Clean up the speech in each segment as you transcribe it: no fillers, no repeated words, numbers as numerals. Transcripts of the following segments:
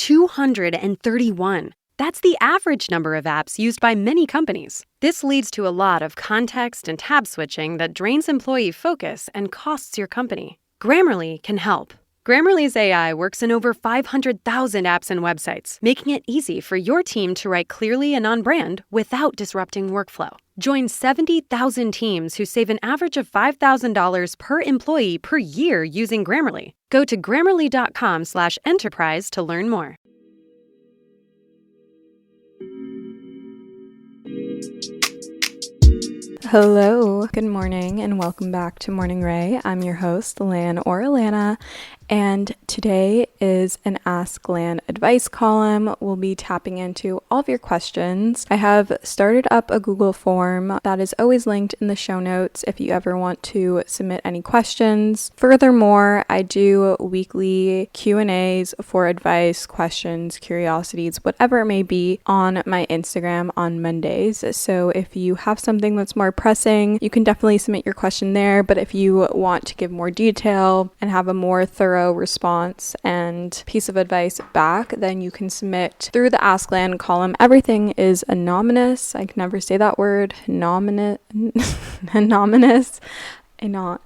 231. That's the average number of apps used by many companies. This leads to a lot of context and tab switching that drains employee focus and costs your company. Grammarly can help. Grammarly's AI works in over 500,000 apps and websites, making it easy for your team to write clearly and on brand without disrupting workflow. Join 70,000 teams who save an average of $5,000 per employee per year using Grammarly. Go to grammarly.com/enterprise to learn more. Hello, good morning, and welcome back to Morning Ray. I'm your host, LAN or Alana, and today is an Ask LAN advice column. We'll be tapping into all of your questions. I have started up a Google form that is always linked in the show notes if you ever want to submit any questions. Furthermore, I do weekly Q&As for advice, questions, curiosities, whatever it may be, on my Instagram on Mondays. So if you have something that's more pressing, you can definitely submit your question there. But if you want to give more detail and have a more thorough response and piece of advice back, then you can submit through the Ask LAN column. Everything is anonymous. I can never say that word. Anonymous. No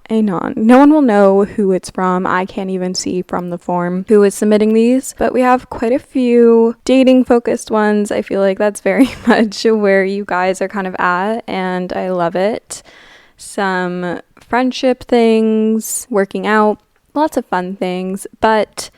one will know who it's from. I can't even see from the form who is submitting these, but we have quite a few dating focused ones. I feel like that's very much where you guys are kind of at, and I love it. Some friendship things, working out, lots of fun things. But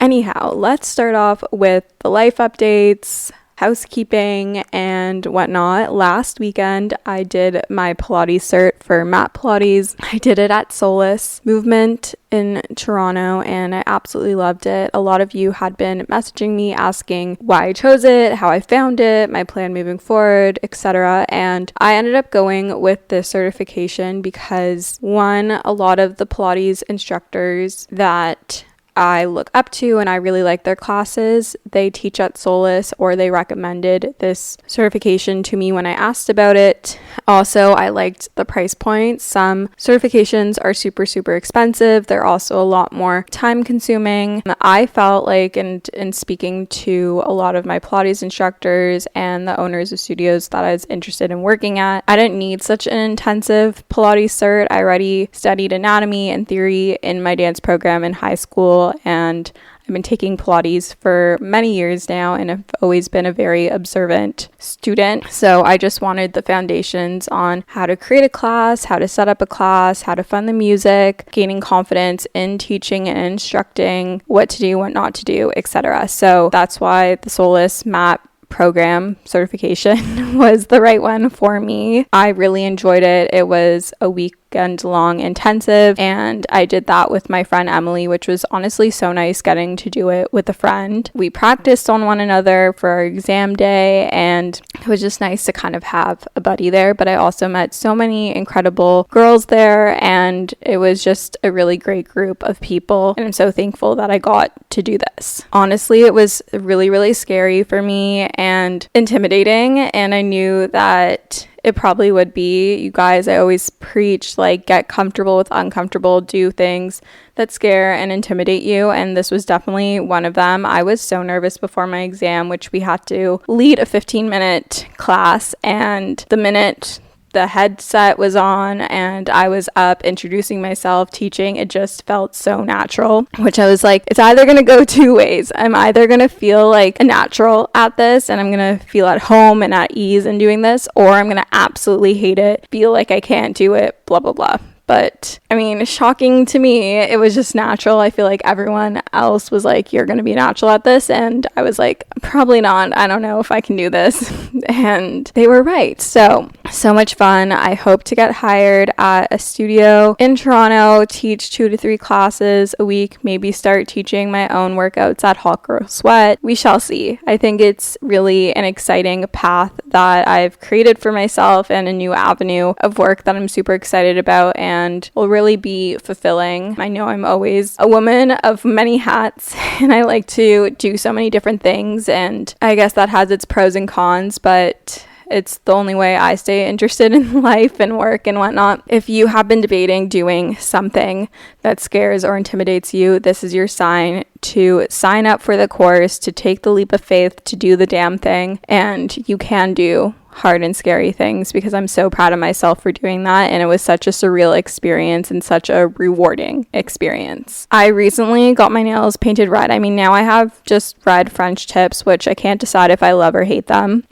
anyhow, let's start off with the life updates, housekeeping, and whatnot. Last weekend, I did my Pilates cert for mat Pilates. I did it at Solace Movement in Toronto, and I absolutely loved it. A lot of you had been messaging me asking why I chose it, how I found it, my plan moving forward, etc. And I ended up going with the certification because, one, a lot of the Pilates instructors that I look up to and I really like their classes, they teach at Solace, or they recommended this certification to me when I asked about it. Also, I liked the price point. Some certifications are super expensive. They're also a lot more time consuming. I felt like, and in speaking to a lot of my Pilates instructors and the owners of studios that I was interested in working at, I didn't need such an intensive Pilates cert. I already studied anatomy and theory in my dance program in high school, and I've been taking Pilates for many years now, and I've always been a very observant student. So I just wanted the foundations on how to create a class, how to set up a class, how to fund the music, gaining confidence in teaching and instructing, what to do, what not to do, etc. So that's why the Solace MAT program certification was the right one for me. I really enjoyed it. It was a weekend long intensive, and I did that with my friend Emily, which was honestly so nice getting to do it with a friend. We practiced on one another for our exam day, and it was just nice to kind of have a buddy there. But I also met so many incredible girls there, and it was just a really great group of people, and I'm so thankful that I got to do this. Honestly, it was really scary for me and intimidating, and I knew that it probably would be. You guys, I always preach, like, get comfortable with uncomfortable, do things that scare and intimidate you, and this was definitely one of them. I was so nervous before my exam, which we had to lead a 15-minute class, and the minute the headset was on and I was up introducing myself, teaching, it just felt so natural, which I was like, it's either going to go two ways. I'm either going to feel like a natural at this and I'm going to feel at home and at ease in doing this, or I'm going to absolutely hate it, feel like I can't do it, blah, blah, blah. But I mean, shocking to me, it was just natural. I feel like everyone else was like, you're going to be natural at this. And I was like, probably not. I don't know if I can do this. And they were right. So much fun. I hope to get hired at a studio in Toronto, teach 2 to 3 classes a week, maybe start teaching my own workouts at Hot Girl Sweat. We shall see. I think it's really an exciting path that I've created for myself and a new avenue of work that I'm super excited about and will really be fulfilling. I know I'm always a woman of many hats and I like to do so many different things, and I guess that has its pros and cons, but It's the only way I stay interested in life and work and whatnot. If you have been debating doing something that scares or intimidates you, this is your sign to sign up for the course, to take the leap of faith, to do the damn thing. And you can do hard and scary things, because I'm so proud of myself for doing that, and it was such a surreal experience and such a rewarding experience. I recently got my nails painted red. I mean, now I have just red French tips, which I can't decide if I love or hate them.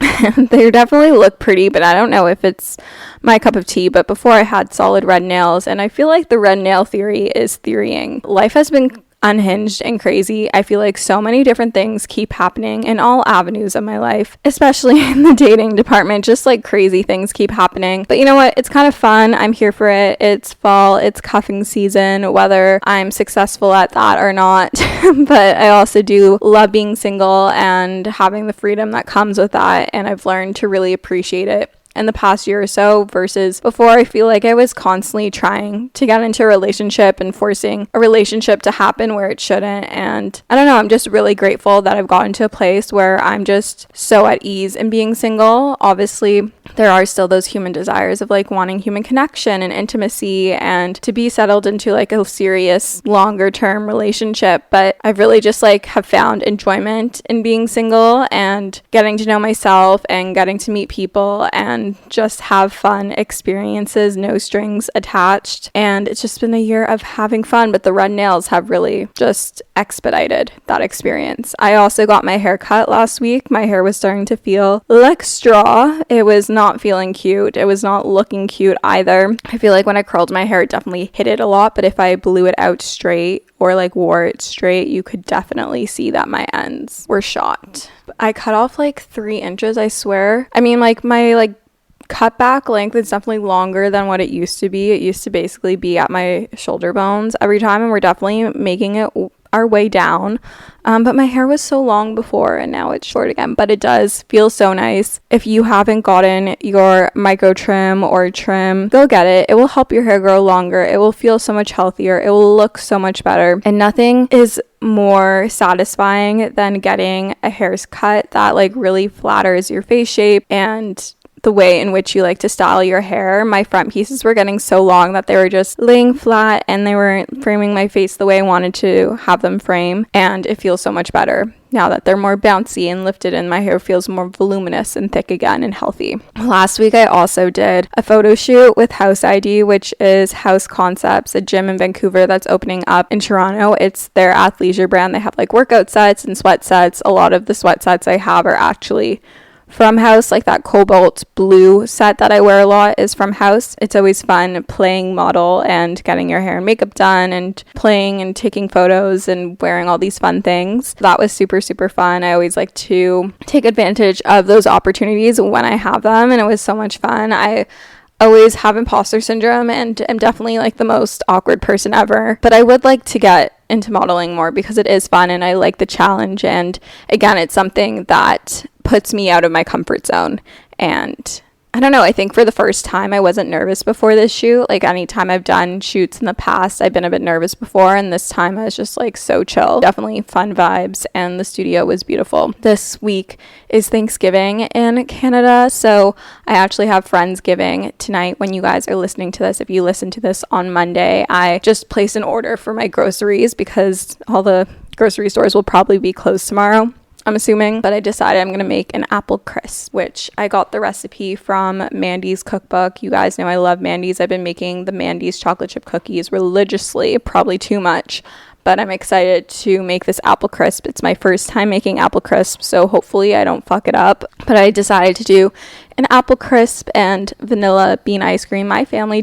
They definitely look pretty, but I don't know if it's my cup of tea. But before, I had solid red nails, and I feel like the red nail theory is theorying. Life has been unhinged and crazy. I feel like so many different things keep happening in all avenues of my life, especially in the dating department. Just like crazy things keep happening. But you know what? It's kind of fun. I'm here for it. It's fall. It's cuffing season, whether I'm successful at that or not. But I also do love being single and having the freedom that comes with that. And I've learned to really appreciate it in the past year or so, versus before. I feel like I was constantly trying to get into a relationship and forcing a relationship to happen where it shouldn't. And I don't know, I'm just really grateful that I've gotten to a place where I'm just so at ease in being single. Obviously, there are still those human desires of like wanting human connection and intimacy and to be settled into like a serious longer term relationship, but I've really just like have found enjoyment in being single and getting to know myself and getting to meet people and just have fun experiences, no strings attached. And it's just been a year of having fun, but the red nails have really just expedited that experience. I also got my hair cut last week. My hair was starting to feel like straw. It was not feeling cute. It was not looking cute either. I feel like when I curled my hair, it definitely hit it a lot, but if I blew it out straight or like wore it straight, you could definitely see that my ends were shot. I cut off like 3 inches, I swear. I mean, like my cut back length is definitely longer than what it used to be. It used to basically be at my shoulder bones every time, and we're definitely making it our way down. But my hair was so long before, and now it's short again, but it does feel so nice. If you haven't gotten your micro trim or trim, go get it. It will help your hair grow longer. It will feel so much healthier. It will look so much better, and nothing is more satisfying than getting a haircut that like really flatters your face shape and the way in which you like to style your hair. My front pieces were getting so long that they were just laying flat and they weren't framing my face the way I wanted to have them frame, and it feels so much better now that they're more bouncy and lifted and my hair feels more voluminous and thick again and healthy. Last week I also did a photo shoot with House ID, which is House Concepts, a gym in Vancouver that's opening up in Toronto. It's their athleisure brand. They have like workout sets and sweat sets. A lot of the sweat sets I have are actually from House, like that cobalt blue set that I wear a lot is from House. It's always fun playing model and getting your hair and makeup done and playing and taking photos and wearing all these fun things. That was super, super fun. I always like to take advantage of those opportunities when I have them, and it was so much fun. I always have imposter syndrome and am definitely like the most awkward person ever, but I would like to get into modeling more because it is fun and I like the challenge, and again, it's something that puts me out of my comfort zone. And I don't know, I think for the first time I wasn't nervous before this shoot. Like anytime I've done shoots in the past, I've been a bit nervous before, and this time I was just like so chill. Definitely fun vibes, and the studio was beautiful. This week is Thanksgiving in Canada, so I actually have Friendsgiving tonight when you guys are listening to this. If you listen to this on Monday, I just placed an order for my groceries because all the grocery stores will probably be closed tomorrow, I'm assuming, but I decided I'm going to make an apple crisp, which I got the recipe from Mandy's cookbook. You guys know I love Mandy's. I've been making the Mandy's chocolate chip cookies religiously, probably too much, but I'm excited to make this apple crisp. It's my first time making apple crisp, so hopefully I don't fuck it up, but I decided to do an apple crisp and vanilla bean ice cream. My family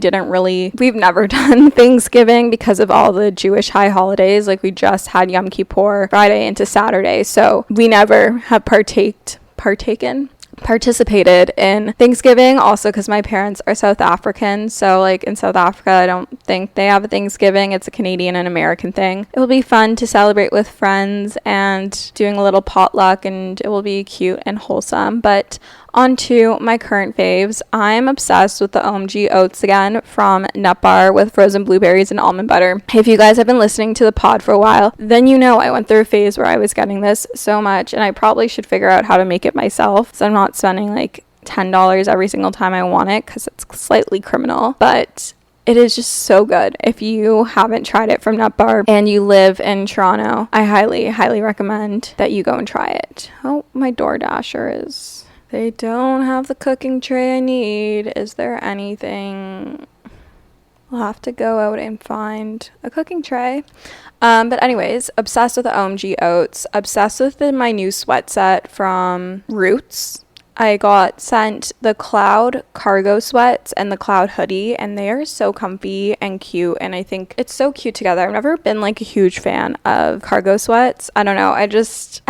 we've never done Thanksgiving because of all the Jewish high holidays. Like we just had Yom Kippur Friday into Saturday, so we never have participated in Thanksgiving, also because my parents are South African, so like in South Africa I don't think they have a Thanksgiving. It's a Canadian and American thing. It will be fun to celebrate with friends and doing a little potluck, and it will be cute and wholesome. But on to my current faves. I'm obsessed with the OMG oats again from Nut Bar with frozen blueberries and almond butter. If you guys have been listening to the pod for a while, then you know I went through a phase where I was getting this so much, and I probably should figure out how to make it myself so I'm not spending like $10 every single time I want it because it's slightly criminal, but it is just so good. If you haven't tried it from Nut Bar and you live in Toronto, I highly, highly recommend that you go and try it. Oh, my DoorDasher is... They don't have the cooking tray I need. Is there anything? I'll have to go out and find a cooking tray. But anyways, obsessed with the OMG oats. Obsessed with my new sweat set from Roots. I got sent the Cloud cargo sweats and the Cloud hoodie, and they are so comfy and cute, and I think it's so cute together. I've never been like a huge fan of cargo sweats. I don't know. I just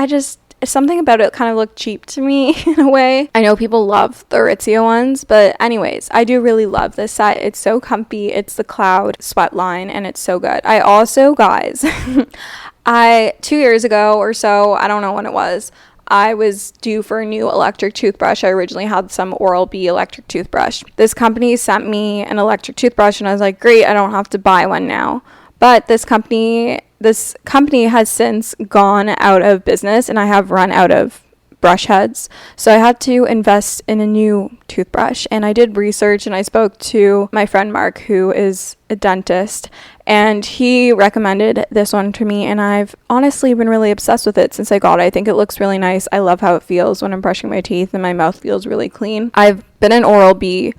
something about it kind of looked cheap to me in a way. I know people love the Aritzia ones, but anyways, I do really love this set. It's so comfy. It's the Cloud sweat line, and it's so good. I also, guys, 2 years ago or so, I don't know when it was, I was due for a new electric toothbrush. I originally had some Oral-B electric toothbrush. This company sent me an electric toothbrush, and I was like, great, I don't have to buy one now. But this company has since gone out of business, and I have run out of brush heads. So I had to invest in a new toothbrush, and I did research, and I spoke to my friend Mark, who is a dentist, and he recommended this one to me, and I've honestly been really obsessed with it since I got it. I think it looks really nice. I love how it feels when I'm brushing my teeth and my mouth feels really clean. I've been an Oral-B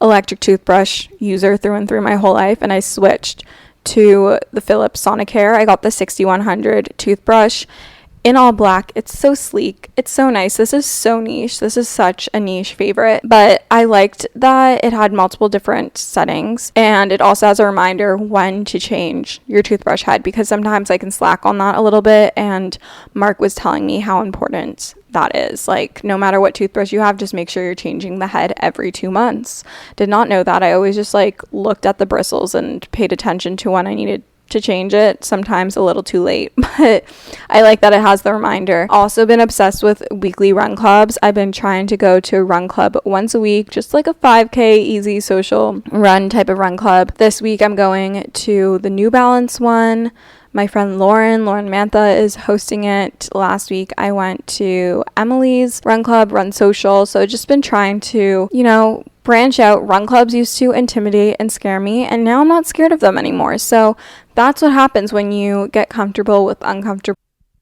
electric toothbrush user through and through my whole life, and I switched to the Philips Sonicare. I got the 6100 toothbrush in all black. It's so sleek. It's so nice. This is so niche. This is such a niche favorite, but I liked that it had multiple different settings, and it also has a reminder when to change your toothbrush head, because sometimes I can slack on that a little bit, and Mark was telling me how important that is. Like, no matter what toothbrush you have, just make sure you're changing the head every 2 months. Did not know that. I always just like looked at the bristles and paid attention to when I needed to change it, sometimes a little too late, but I like that it has the reminder. Also been obsessed with weekly run clubs. I've been trying to go to a run club once a week, just like a 5K easy social run type of run club. This week I'm going to the New Balance one. My friend Lauren Mantha is hosting it. Last week I went to Emily's run club, Run Social. So just been trying to, branch out. Run clubs used to intimidate and scare me, and now I'm not scared of them anymore. So that's what happens when you get comfortable with uncomfortable.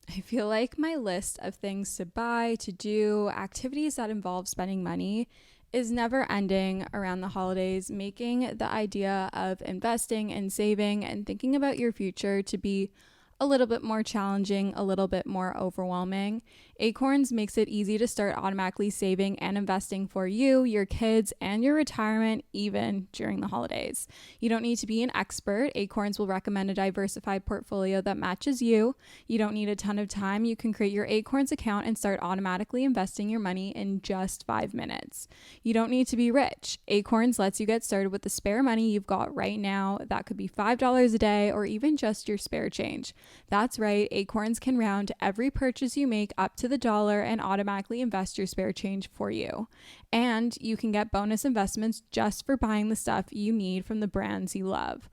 I feel like my list of things to buy, to do, activities that involve spending money is never ending around the holidays, making the idea of investing and saving and thinking about your future to be a little bit more challenging, a little bit more overwhelming. Acorns makes it easy to start automatically saving and investing for you, your kids, and your retirement, even during the holidays. You don't need to be an expert. Acorns will recommend a diversified portfolio that matches you. You don't need a ton of time. You can create your Acorns account and start automatically investing your money in just 5 minutes. You don't need to be rich. Acorns lets you get started with the spare money you've got right now. That could be $5 a day or even just your spare change. That's right, Acorns can round every purchase you make up to the dollar and automatically invest your spare change for you. And you can get bonus investments just for buying the stuff you need from the brands you love.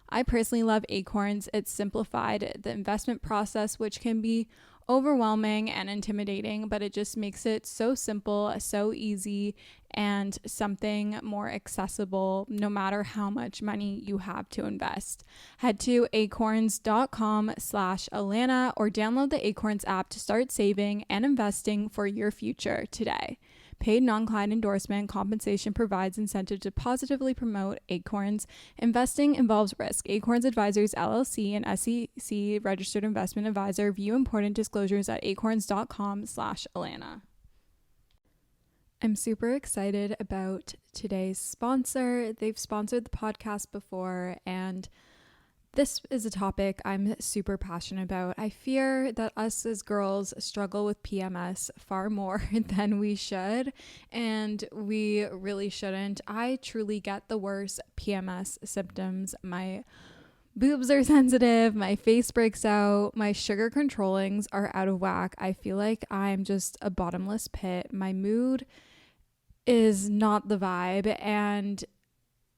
I personally love Acorns. It's simplified the investment process, which can be overwhelming and intimidating, but it just makes it so simple, so easy, and something more accessible no matter how much money you have to invest. Head to acorns.com/Alana or download the Acorns app to start saving and investing for your future today. Paid non-client endorsement. Compensation provides incentive to positively promote Acorns. Investing involves risk. Acorns Advisors LLC, an SEC registered investment advisor. View important disclosures at acorns.com/Alana. I'm super excited about today's sponsor. They've sponsored the podcast before, and this is a topic I'm super passionate about. I fear that us as girls struggle with PMS far more than we should, and we really shouldn't. I truly get the worst PMS symptoms. My boobs are sensitive, my face breaks out, my sugar controllings are out of whack. I feel like I'm just a bottomless pit. My mood is not the vibe, and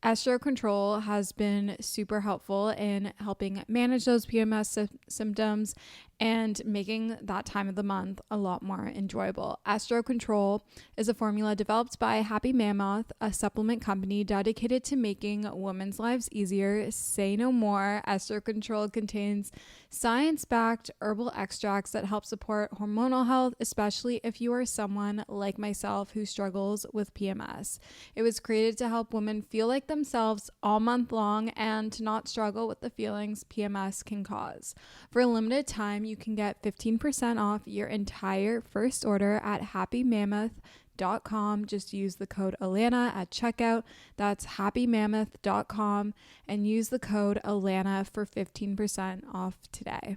Estro Control has been super helpful in helping manage those PMS symptoms and making that time of the month a lot more enjoyable. Estro Control is a formula developed by Happy Mammoth, a supplement company dedicated to making women's lives easier. Say no more. Estro Control contains science-backed herbal extracts that help support hormonal health, especially if you are someone like myself who struggles with PMS. It was created to help women feel like themselves all month long and to not struggle with the feelings PMS can cause. For a limited time, you can get 15% off your entire first order at happymammoth.com. Just use the code Alana at checkout. That's happymammoth.com and use the code Alana for 15% off today.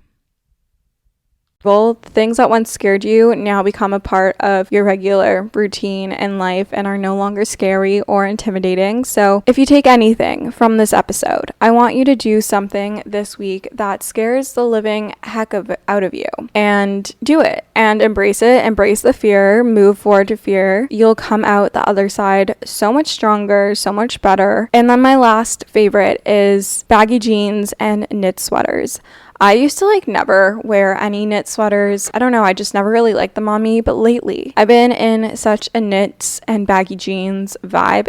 The things that once scared you now become a part of your regular routine in life and are no longer scary or intimidating. So if you take anything from this episode, I want you to do something this week that scares the living heck out of you, and do it and embrace it. Embrace the fear, move forward to fear. You'll come out the other side so much stronger, so much better. And then my last favorite is baggy jeans and knit sweaters. I used to never wear any knit sweaters. I don't know, I just never really liked them on me, but lately I've been in such a knits and baggy jeans vibe.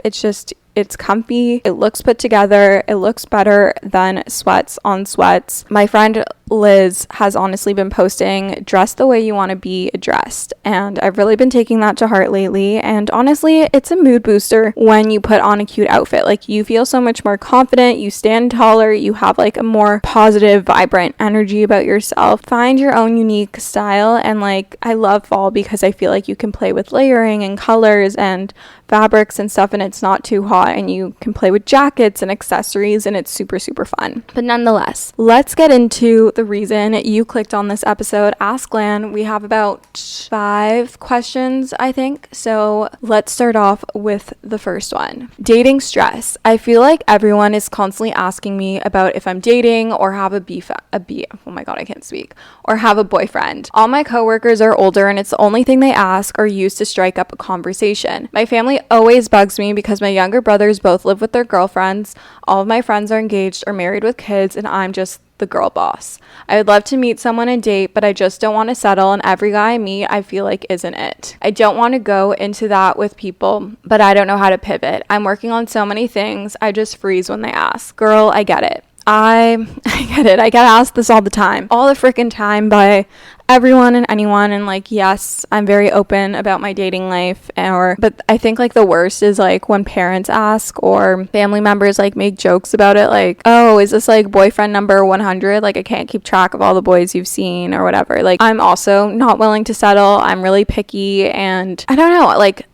It's comfy, it looks put together, it looks better than sweats on sweats. My friend Liz has honestly been posting dress the way you want to be dressed, and I've really been taking that to heart lately. And honestly, it's a mood booster when you put on a cute outfit. You feel so much more confident, you stand taller, you have a more positive, vibrant energy about yourself. Find your own unique style, and I love fall because I feel like you can play with layering and colors and fabrics and stuff, and it's not too hot, and you can play with jackets and accessories, and it's super, super fun. But nonetheless, let's get into the reason you clicked on this episode. Ask LAN. We have about 5 questions, I think. So let's start off with the first one. Dating stress. I feel like everyone is constantly asking me about if I'm dating or have oh my god, I can't speak, or have a boyfriend. All my coworkers are older, and it's the only thing they ask or use to strike up a conversation. My family always bugs me because my younger brothers both live with their girlfriends. All of my friends are engaged or married with kids, and I'm just the girl boss. I would love to meet someone and date, but I just don't want to settle, and every guy I meet I feel like isn't it. I don't want to go into that with people, but I don't know how to pivot. I'm working on so many things. I just freeze when they ask. Girl, I get it. I get it. I get asked this all the time. All the freaking time by everyone and anyone, and yes, I'm very open about my dating life, but I think the worst is when parents ask or family members make jokes about it, oh, is this boyfriend number 100? I can't keep track of all the boys you've seen or whatever. I'm also not willing to settle. I'm really picky, and I don't know,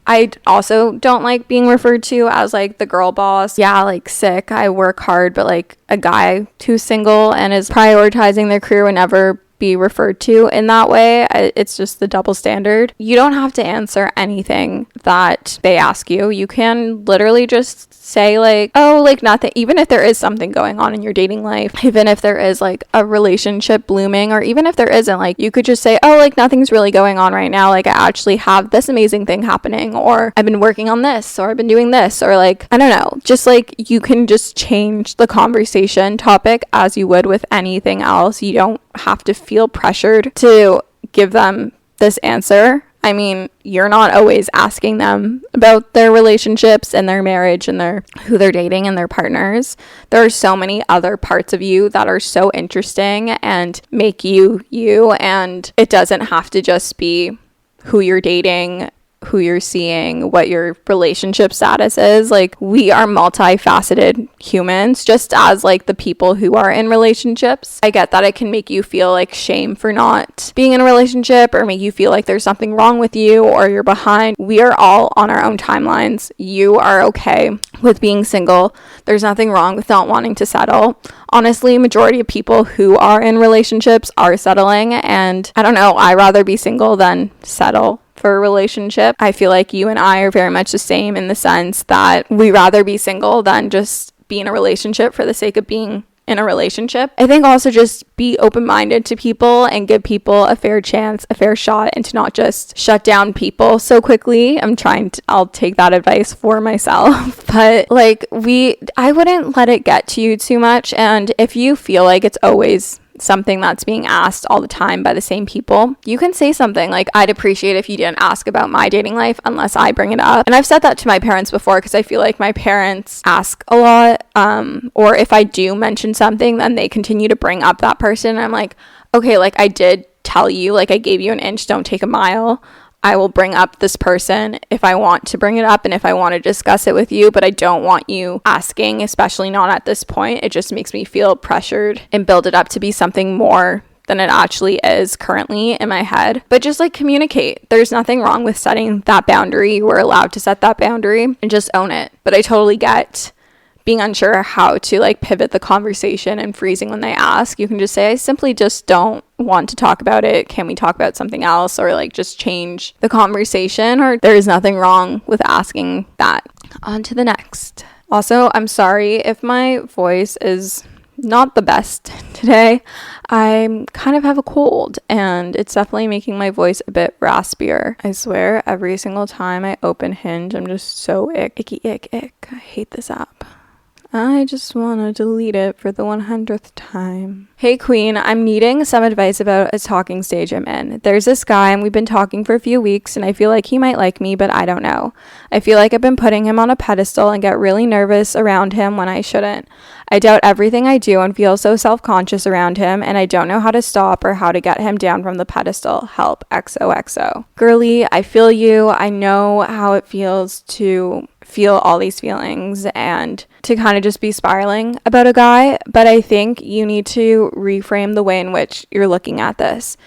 I also don't like being referred to as the girl boss. Yeah, sick. I work hard, but a guy who's single and is prioritizing their career would never be referred to in that way. It's just the double standard. You don't have to answer anything that they ask you. You can literally just say nothing, even if there is something going on in your dating life, even if there is a relationship blooming, or even if there isn't, you could just say, oh, nothing's really going on right now. I actually have this amazing thing happening, or I've been working on this, or I've been doing this, or I don't know, just you can just change the conversation topic as you would with anything else. You don't have to feel pressured to give them this answer. I mean, you're not always asking them about their relationships and their marriage and who they're dating and their partners. There are so many other parts of you that are so interesting and make you you, and it doesn't have to just be who you're dating, who you're seeing, what your relationship status is. We are multifaceted humans, just as the people who are in relationships. I get that it can make you feel shame for not being in a relationship, or make you feel there's something wrong with you or you're behind. We are all on our own timelines. You are okay with being single. There's nothing wrong with not wanting to settle. Honestly, majority of people who are in relationships are settling, and I don't know, I'd rather be single than settle for a relationship. I feel like you and I are very much the same, in the sense that we rather be single than just be in a relationship for the sake of being in a relationship. I think also just be open-minded to people and give people a fair chance, a fair shot, and to not just shut down people so quickly. I'll take that advice for myself. But I wouldn't let it get to you too much. And if you feel it's always something that's being asked all the time by the same people, you can say something like, I'd appreciate if you didn't ask about my dating life unless I bring it up. And I've said that to my parents before because I feel like my parents ask a lot, or if I do mention something, then they continue to bring up that person. And I'm like, okay, like I did tell you, like I gave you an inch, don't take a mile. I will bring up this person if I want to bring it up and if I want to discuss it with you, but I don't want you asking, especially not at this point. It just makes me feel pressured and build it up to be something more than it actually is currently in my head. But just like communicate. There's nothing wrong with setting that boundary. You were allowed to set that boundary and just own it. But I totally get being unsure how to like pivot the conversation and freezing when they ask. You can just say, I simply just don't want to talk about it. Can we talk about something else? Or like just change the conversation, or there is nothing wrong with asking that. On to the next. Also, I'm sorry if my voice is not the best today. I kind of have a cold and it's definitely making my voice a bit raspier. I swear every single time I open Hinge, I'm just so icky. I hate this app. I just want to delete it for the 100th time. Hey Queen, I'm needing some advice about a talking stage I'm in. There's this guy and we've been talking for a few weeks and I feel like he might like me, but I don't know. I feel like I've been putting him on a pedestal and get really nervous around him when I shouldn't. I doubt everything I do and feel so self-conscious around him, and I don't know how to stop or how to get him down from the pedestal. Help, XOXO. Girly, I feel you. I know how it feels to feel all these feelings and to kind of just be spiraling about a guy, but I think you need to reframe the way in which you're looking at this.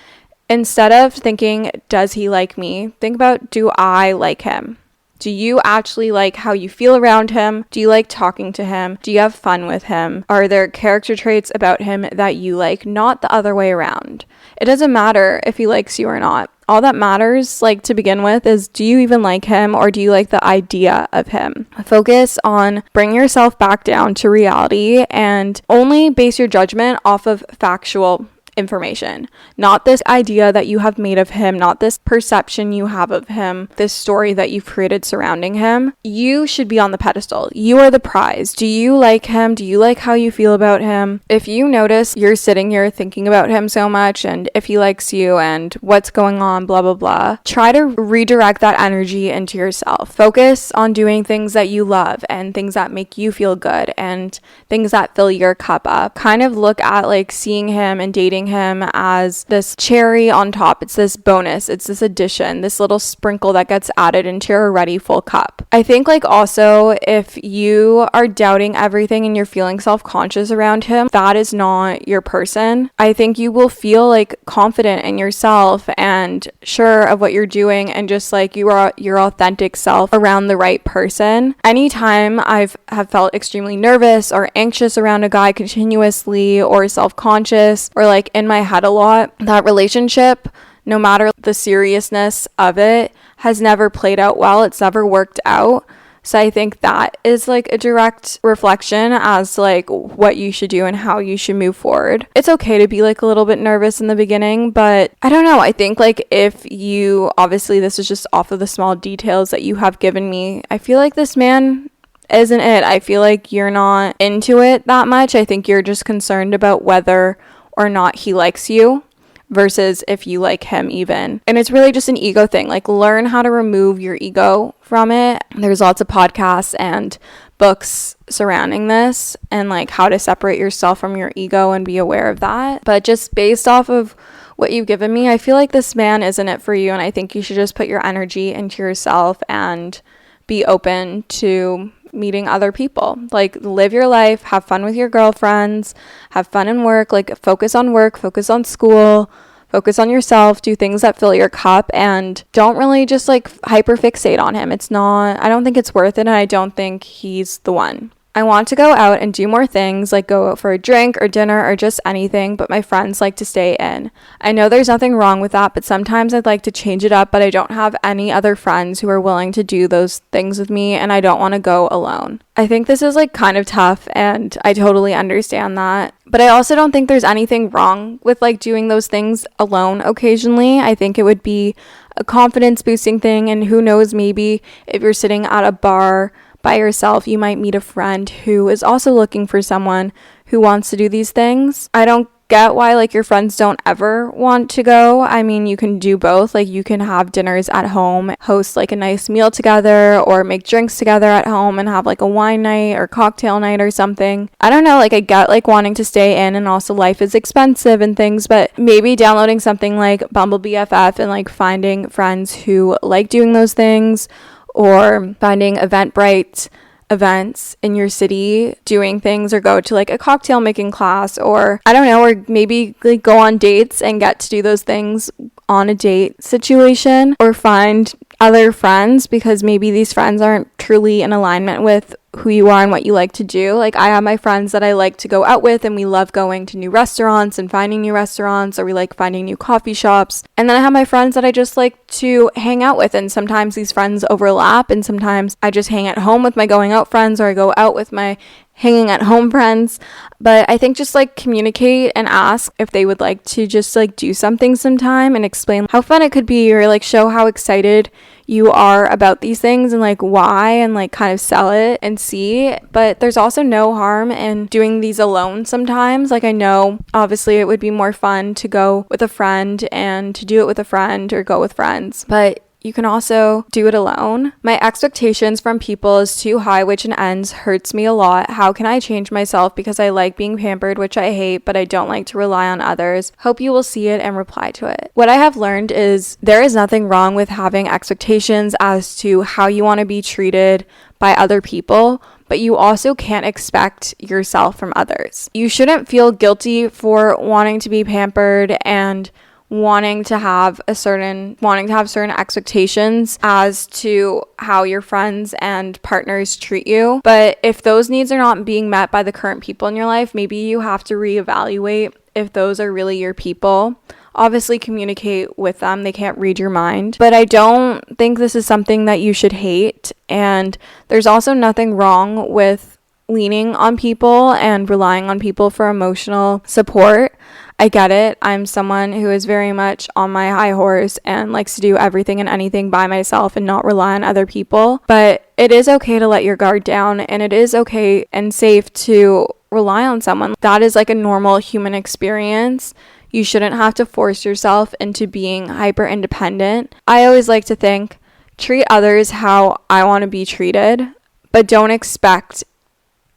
Instead of thinking, does he like me? Think about, do I like him? Do you actually like how you feel around him? Do you like talking to him? Do you have fun with him? Are there character traits about him that you like, not the other way around? It doesn't matter if he likes you or not. All that matters, like to begin with, is do you even like him, or do you like the idea of him? Focus on bringing yourself back down to reality and only base your judgment off of factual information, not this idea that you have made of him, not this perception you have of him, this story that you've created surrounding him. You should be on the pedestal. You are the prize. Do you like him? Do you like how you feel about him? If you notice you're sitting here thinking about him so much and if he likes you and what's going on, blah, blah, blah, try to redirect that energy into yourself. Focus on doing things that you love and things that make you feel good and things that fill your cup up. Kind of look at like seeing him and dating him as this cherry on top. It's this bonus, it's this addition, this little sprinkle that gets added into your already full cup. I think like also if you are doubting everything and you're feeling self-conscious around him, that is not your person. I think you will feel like confident in yourself and sure of what you're doing and just like you are your authentic self around the right person. Anytime have felt extremely nervous or anxious around a guy continuously or self-conscious or like in my head a lot, that relationship, no matter the seriousness of it, has never played out well. It's never worked out. So I think that is like a direct reflection as to like what you should do and how you should move forward. It's okay to be like a little bit nervous in the beginning, but I don't know. I think like if you, obviously this is just off of the small details that you have given me, I feel like this man isn't it. I feel like you're not into it that much. I think you're just concerned about whether or not he likes you versus if you like him even. And it's really just an ego thing. Like learn how to remove your ego from it. There's lots of podcasts and books surrounding this and like how to separate yourself from your ego and be aware of that. But just based off of what you've given me, I feel like this man isn't it for you. And I think you should just put your energy into yourself and be open to meeting other people. Like live your life, have fun with your girlfriends, have fun in work, like focus on work, focus on school, focus on yourself, do things that fill your cup, and don't really just like hyper fixate on him. I don't think it's worth it, and I don't think he's the one. I want to go out and do more things, like go out for a drink or dinner or just anything, but my friends like to stay in. I know there's nothing wrong with that, but sometimes I'd like to change it up, but I don't have any other friends who are willing to do those things with me, and I don't want to go alone. I think this is like kind of tough, and I totally understand that. But I also don't think there's anything wrong with like doing those things alone occasionally. I think it would be a confidence boosting thing, and who knows, maybe if you're sitting at a bar by yourself, you might meet a friend who is also looking for someone who wants to do these things. I don't get why like your friends don't ever want to go. I mean, you can do both. Like you can have dinners at home, host like a nice meal together, or make drinks together at home and have like a wine night or cocktail night or something. I don't know, like I get like wanting to stay in, and also life is expensive and things, but maybe downloading something like Bumble BFF and like finding friends who like doing those things, or finding Eventbrite events in your city doing things, or go to like a cocktail making class, or I don't know, or maybe like go on dates and get to do those things on a date situation, or find other friends, because maybe these friends aren't truly in alignment with who you are and what you like to do. Like I have my friends that I like to go out with, and we love going to new restaurants and finding new restaurants, or we like finding new coffee shops. And then I have my friends that I just like to hang out with, and sometimes these friends overlap, and sometimes I just hang at home with my going out friends, or I go out with my hanging at home friends. But I think just like communicate and ask if they would like to just like do something sometime, and explain how fun it could be, or like show how excited you are about these things and like why, and like kind of sell it and see. But there's also no harm in doing these alone sometimes. Like I know obviously it would be more fun to go with a friend and to do it with a friend, or go with friends, but you can also do it alone. My expectations from people is too high, which in ends hurts me a lot. How can I change myself, because I like being pampered, which I hate, but I don't like to rely on others. Hope you will see it and reply to it. What I have learned is there is nothing wrong with having expectations as to how you want to be treated by other people, but you also can't expect yourself from others. You shouldn't feel guilty for wanting to be pampered and wanting to have certain expectations as to how your friends and partners treat you. But if those needs are not being met by the current people in your life, maybe you have to reevaluate if those are really your people. Obviously communicate with them. They can't read your mind. But I don't think this is something that you should hate. And there's also nothing wrong with leaning on people and relying on people for emotional support. I get it. I'm someone who is very much on my high horse and likes to do everything and anything by myself and not rely on other people. But it is okay to let your guard down, and it is okay and safe to rely on someone. That is like a normal human experience. You shouldn't have to force yourself into being hyper independent. I always like to think, treat others how I want to be treated, but don't expect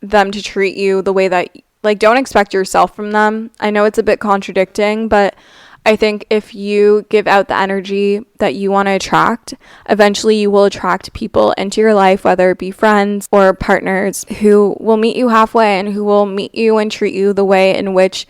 them to treat you the way that, like, don't expect yourself from them. I know it's a bit contradicting, but I think if you give out the energy that you want to attract, eventually you will attract people into your life, whether it be friends or partners, who will meet you halfway and who will meet you and treat you the way in which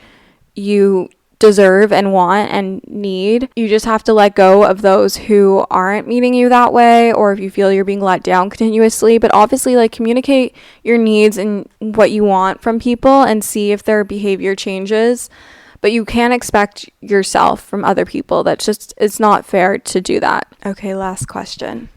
you deserve and want and need. You just have to let go of those who aren't meeting you that way, or if you feel you're being let down continuously. But obviously, like, communicate your needs and what you want from people and see if their behavior changes. But you can't expect yourself from other people. That's just, it's not fair to do that. Okay, last question.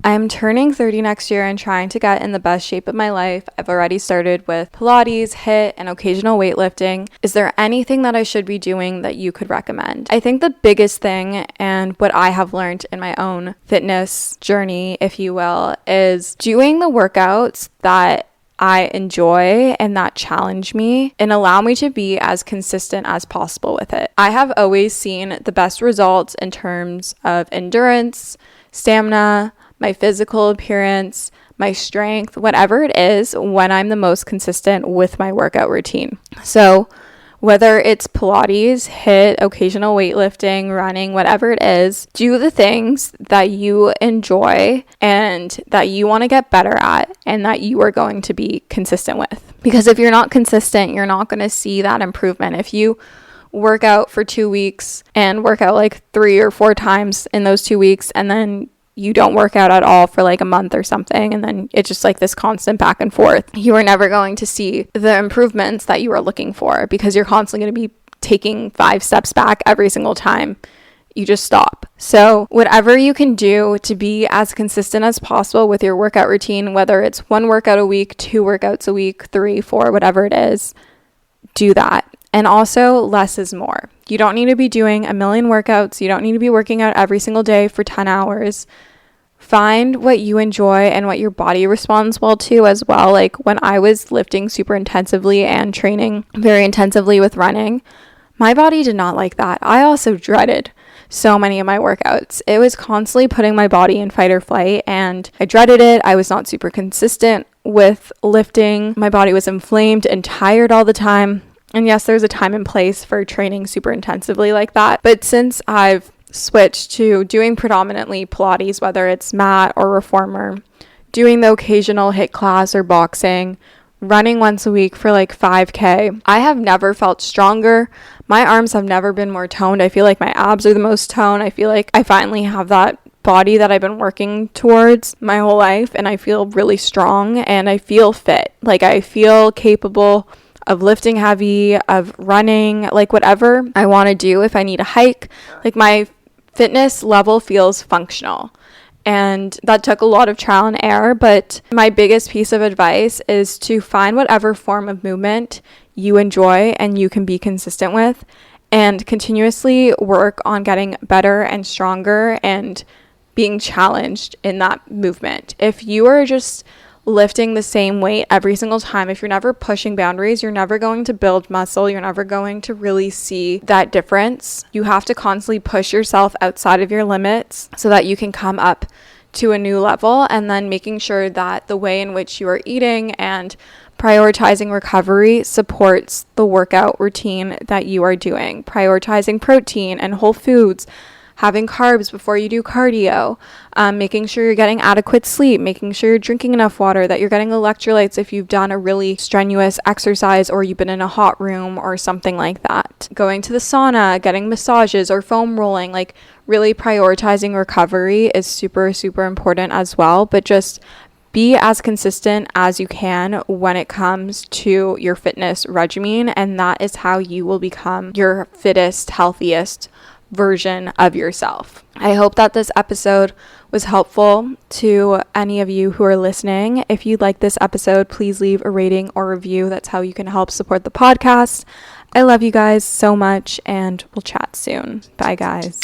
I'm turning 30 next year and trying to get in the best shape of my life. I've already started with Pilates, HIIT, and occasional weightlifting. Is there anything that I should be doing that you could recommend? I think the biggest thing, and what I have learned in my own fitness journey, if you will, is doing the workouts that I enjoy and that challenge me and allow me to be as consistent as possible with it. I have always seen the best results in terms of endurance, stamina, my physical appearance, my strength, whatever it is, when I'm the most consistent with my workout routine. So whether it's Pilates, HIIT, occasional weightlifting, running, whatever it is, do the things that you enjoy and that you want to get better at and that you are going to be consistent with. Because if you're not consistent, you're not going to see that improvement. If you work out for 2 weeks and work out like 3 or 4 times in those 2 weeks, and then you don't work out at all for like a month or something, and then it's just like this constant back and forth, you are never going to see the improvements that you are looking for, because you're constantly going to be taking 5 steps back every single time you just stop. So whatever you can do to be as consistent as possible with your workout routine, whether it's 1 workout a week, 2 workouts a week, 3, 4, whatever it is, do that. And also, less is more. You don't need to be doing a million workouts. You don't need to be working out every single day for 10 hours. find what you enjoy and what your body responds well to as well. Like when I was lifting super intensively and training very intensively with running, my body did not like that. I also dreaded so many of my workouts. It was constantly putting my body in fight or flight, and I dreaded it. I was not super consistent with lifting. My body was inflamed and tired all the time. And yes, there's a time and place for training super intensively like that. But since I've switched to doing predominantly Pilates, whether it's mat or reformer, doing the occasional HIIT class or boxing, running once a week for like 5K, I have never felt stronger. My arms have never been more toned. I feel like my abs are the most toned. I feel like I finally have that body that I've been working towards my whole life, and I feel really strong and I feel fit. Like I feel capable of lifting heavy, of running, like whatever I want to do. If I need a hike, like my fitness level feels functional. And that took a lot of trial and error, but my biggest piece of advice is to find whatever form of movement you enjoy and you can be consistent with, and continuously work on getting better and stronger and being challenged in that movement. If you are just lifting the same weight every single time, if you're never pushing boundaries, you're never going to build muscle. You're never going to really see that difference. You have to constantly push yourself outside of your limits so that you can come up to a new level, and then making sure that the way in which you are eating and prioritizing recovery supports the workout routine that you are doing. Prioritizing protein and whole foods, having carbs before you do cardio, making sure you're getting adequate sleep, making sure you're drinking enough water, that you're getting electrolytes if you've done a really strenuous exercise or you've been in a hot room or something like that. Going to the sauna, getting massages or foam rolling, like really prioritizing recovery is super, super important as well. But just be as consistent as you can when it comes to your fitness regimen, and that is how you will become your fittest, healthiest version of yourself. I hope that this episode was helpful to any of you who are listening. If you like this episode, please leave a rating or review. That's how you can help support the podcast. I love you guys so much, and we'll chat soon. Bye, guys.